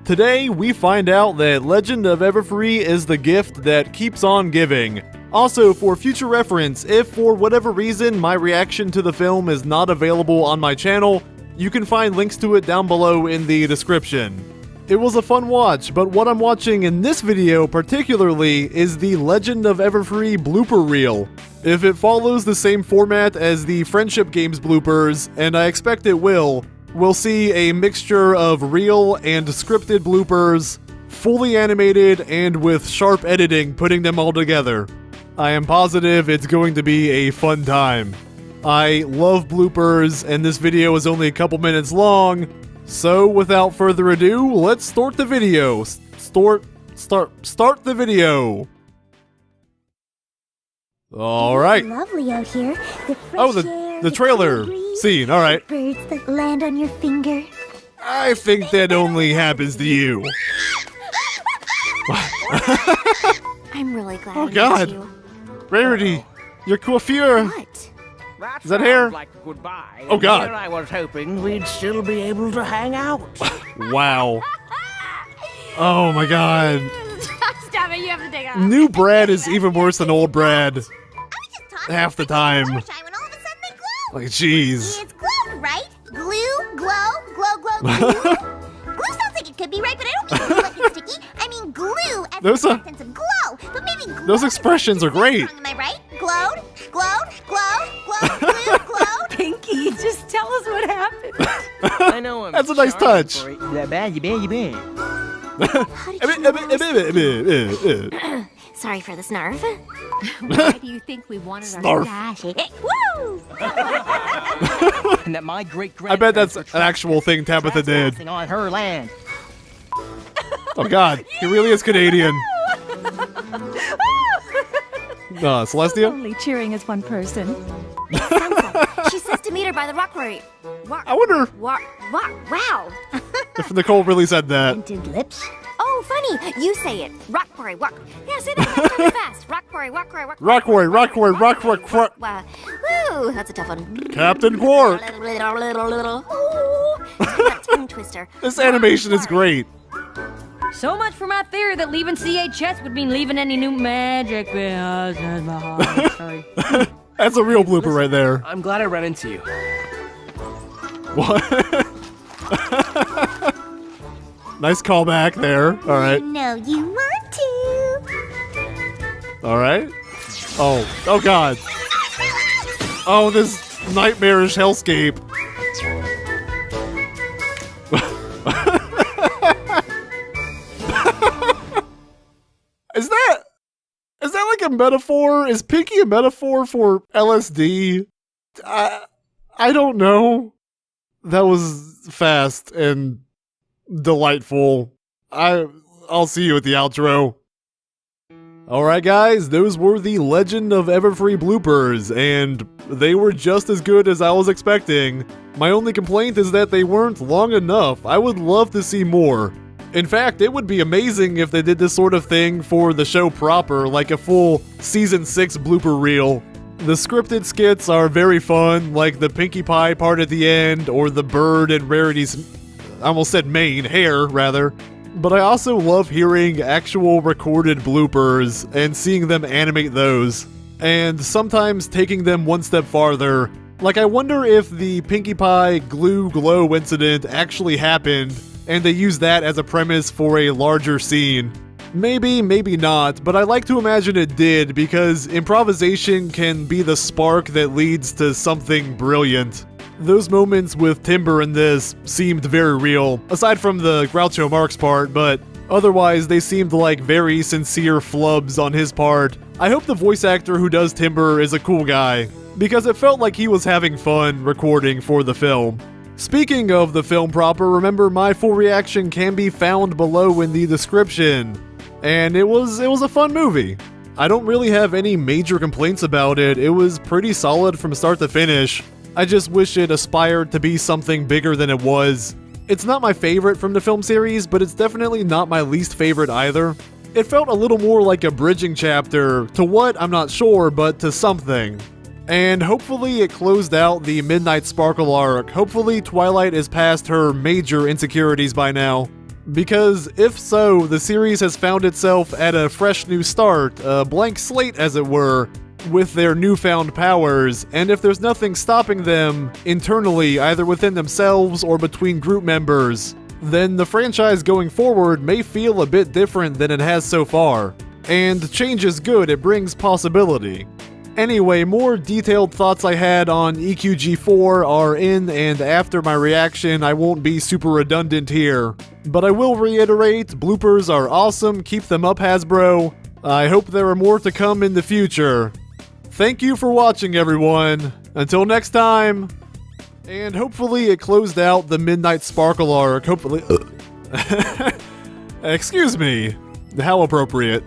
Today, we find out that Legend of Everfree is the gift that keeps on giving. Also, for future reference, if for whatever reason my reaction to the film is not available on my channel, you can find links to it down below in the description. It was a fun watch, but what I'm watching in this video particularly is the Legend of Everfree blooper reel. If it follows the same format as the Friendship Games bloopers, and I expect it will, we'll see a mixture of real and scripted bloopers, fully animated and with sharp editing putting them all together. I am positive it's going to be a fun time. I love bloopers, and this video is only a couple minutes long, so without further ado, let's start the video. Start the video. All right. Lovely out here. The trailer scene. All right. Birds that land on your finger. I think that only happens to you. I'm really glad. Oh God, you. Rarity, your coiffure. What? Is that hair? Like goodbye. Oh God. Here I was hoping we'd still be able to hang out. Wow. Oh my God. Stop it! You have to take it off. New Brad is even worse than old Brad. Half the time. When all of a sudden they glow. Like, jeez. It's glue, right? Glue, glow, glue. Glue sounds like it could be right, but I don't mean glue like it's sticky. I mean glue as Those in are- the sense of glow. But maybe glow. Those expressions are great. Am I right? Glowed, glowed. Pinky, just tell us what happened. I know I'm That's a nice sorry touch. for it. You been. How did you know? Sorry for the snarf. Why do you think we wanted Snarf. our stash? Woo! And that my great I bet that's an actual thing Tabitha did. on her land. Oh God, he really is Canadian. Celestia? Only cheering as one person. Sansa. She says to meet her by the rock quarry. I wonder Wow. if Nicole really said that. Tinted lips. Oh, funny. You say it. Rock quarry, walk. Yeah, say that really fast. Rock quarry, walk quarry, walk. Rockworry. Wow. Woo, that's a tough one. Captain Quark. Ooh, that tongue twister. This animation is great. So much for my theory that leaving CHS would mean leaving any new magic behind my heart. Sorry. That's a real blooper right there. I'm glad I ran into you. What? Nice callback there. All right. No, you want to. All right. Oh God. Oh, this nightmarish hellscape. Is that like a metaphor? Is Pinky a metaphor for LSD? I don't know. That was fast and delightful. I'll see you at the outro. Alright guys, those were the Legend of Everfree bloopers, and they were just as good as I was expecting. My only complaint is that they weren't long enough. I would love to see more. In fact, it would be amazing if they did this sort of thing for the show proper, like a full Season 6 blooper reel. The scripted skits are very fun, like the Pinkie Pie part at the end, or the bird and Rarity's, I almost said mane, hair, rather. But I also love hearing actual recorded bloopers and seeing them animate those. And sometimes taking them one step farther. Like, I wonder if the Pinkie Pie glue glow incident actually happened, and they use that as a premise for a larger scene. Maybe, maybe not, but I like to imagine it did, because improvisation can be the spark that leads to something brilliant. Those moments with Timber in this seemed very real, aside from the Groucho Marx part, but otherwise they seemed like very sincere flubs on his part. I hope the voice actor who does Timber is a cool guy, because it felt like he was having fun recording for the film. Speaking of the film proper, remember my full reaction can be found below in the description. And it was a fun movie. I don't really have any major complaints about it. It was pretty solid from start to finish. I just wish it aspired to be something bigger than it was. It's not my favorite from the film series, but it's definitely not my least favorite either. It felt a little more like a bridging chapter to what, I'm not sure, but to something. And hopefully it closed out the Midnight Sparkle arc. Hopefully Twilight is past her major insecurities by now. Because if so, the series has found itself at a fresh new start, a blank slate as it were, with their newfound powers, and if there's nothing stopping them internally, either within themselves or between group members, then the franchise going forward may feel a bit different than it has so far. And change is good, it brings possibility. Anyway, more detailed thoughts I had on EQG4 are in and after my reaction. I won't be super redundant here. But I will reiterate, bloopers are awesome, keep them up Hasbro. I hope there are more to come in the future. Thank you for watching, everyone. Until next time. And hopefully it closed out the Midnight Sparkle arc. Hopefully. Excuse me. How appropriate.